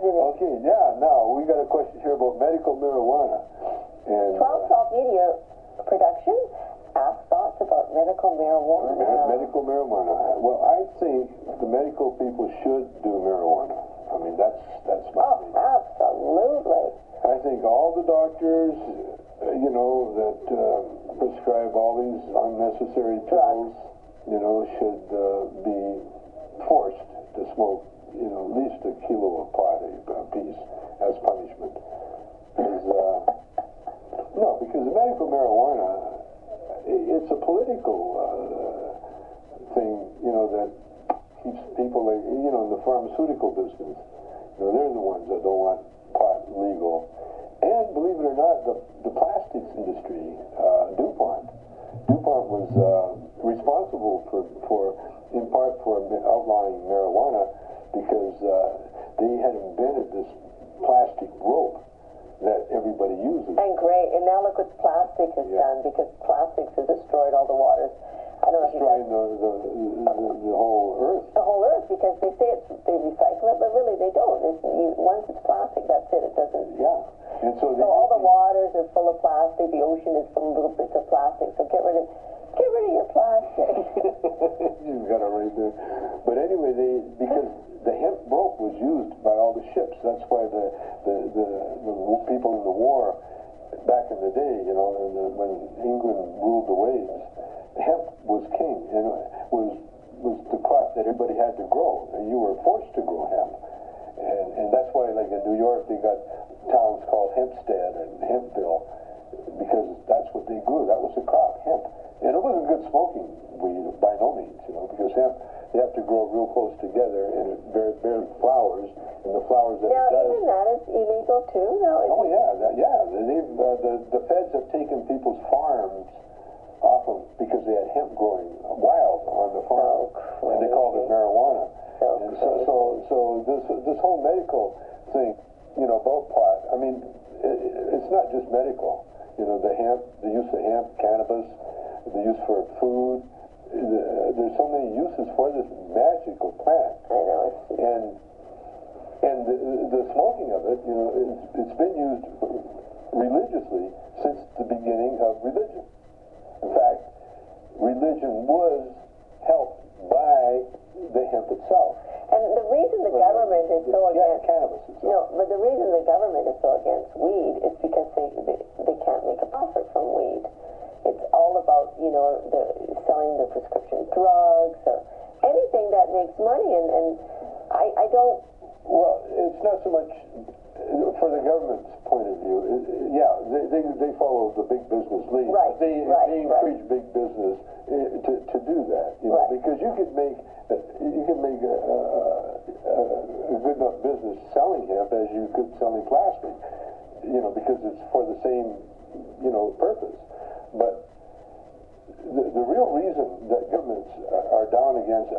isn't it? Okay, yeah, now we got a question here about medical marijuana. And 12 Media Production asked thoughts about medical marijuana. Medical marijuana. Well, I think the medical people should do marijuana. I mean, that's my opinion. Absolutely. I think all the doctors, that prescribe all these unnecessary pills, should be forced to smoke, at least a kilo of pot a piece as punishment. Because the medical marijuana, it's a political thing, that keeps people, like, in the pharmaceutical business. They're the ones that don't want pot legal. And believe it or not, the plastics industry, DuPont was responsible in part for outlawing marijuana because they had invented this plastic rope that everybody uses. And great. And now look what plastic has done, because plastics has destroyed all the waters. I don't know destroying the whole earth. The whole earth, because they say they recycle it, but really they don't. Once it's plastic, that's it. It doesn't. Yeah. And so all the waters are full of plastic. The ocean is full of little bits of plastic. So get rid of your plastic. You've got it right there. But anyway, because the hemp rope was used by all the ships. That's why the people in the war back in the day, when England ruled the waves, hemp was king, and was the crop that everybody had to grow, and you were forced to grow hemp. And that's why, like in New York, they got towns called Hempstead and Hempville, because that's what they grew. That was the crop, hemp. And it wasn't good smoking weed by no means, because hemp, they have to grow real close together, and it bears flowers, and the flowers that now, it does... even that is illegal, too? Oh, yeah. The feds have taken people's farms off them because they had hemp growing wild on the farm, and they called it marijuana. So this whole medical thing, about pot, I mean, it's not just medical. The hemp, the use of hemp, cannabis, the use for food. There's so many uses for this magical plant. I know. And the smoking of it, it's been used religiously since the beginning of religion. In fact, religion was helped by the hemp itself. And the reason the government is so against... cannabis itself. No, but the reason the government is so against weed is because they can't make a profit from weed. It's all about, selling the prescription drugs or anything that makes money, and I don't... Well, it's not so much for the government's point of view. They follow the big business lead. Right, They encourage big business to do that, because you could make a good enough business selling hemp as you could selling plastic, because it's for the same, purpose. But the real reason that governments are down against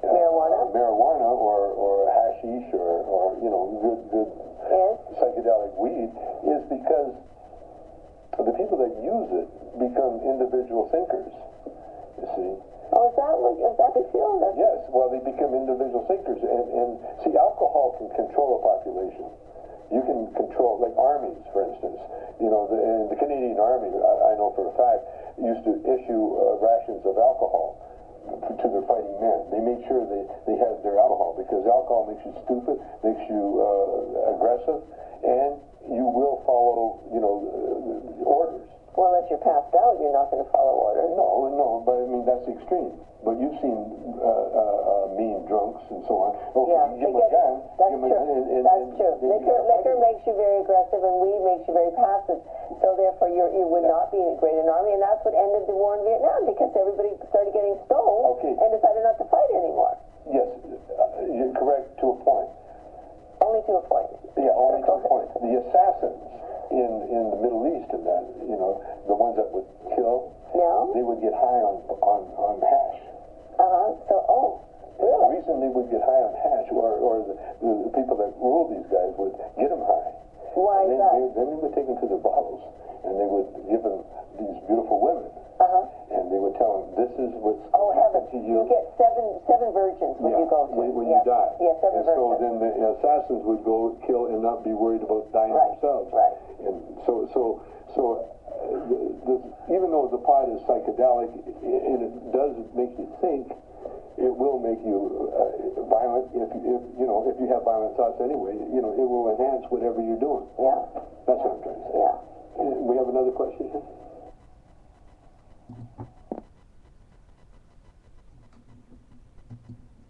marijuana or hashish or good psychedelic weed is because the people that use it become individual thinkers. You see. Oh, is that the feel? Yes. Well, they become individual thinkers, and see, alcohol can control a population. You can control, like armies, for instance. The Canadian Army, I know for a fact, used to issue rations of alcohol to their fighting men. They made sure they had their alcohol, because alcohol makes you stupid, makes you aggressive, and you will follow, orders. Well, unless you're passed out, you're not going to follow orders. No, but I mean, that's extreme. But you've seen mean drunks and so on. Okay, give them a gun. That's true. That's true. Liquor makes you very aggressive, and weed makes you very passive. So therefore, you would not be great in an army, and that's what ended the war in Vietnam, because everybody started getting stoned and decided not to fight anymore. Yes, you're correct to a point. Only to a point. Yeah, only to a point. The assassins in the Middle East, and that, the ones that would kill, they would get high on hash. Really? The reason they would get high on hash, or the people that ruled these guys would get them high. Why is that? Then they would take them to their bottles, and they would give them these beautiful women. and they would tell them, this is what's Oh, heavens. to You get seven virgins when you go to when you die. Yeah, seven and so virgins. then the assassins would go kill and not be worried about dying themselves. Right. And even though the pot is psychedelic and it does make you think, it will make you violent if you have violent thoughts anyway. It will enhance whatever you're doing. Yeah. That's what I'm trying to say. Yeah. We have another question here.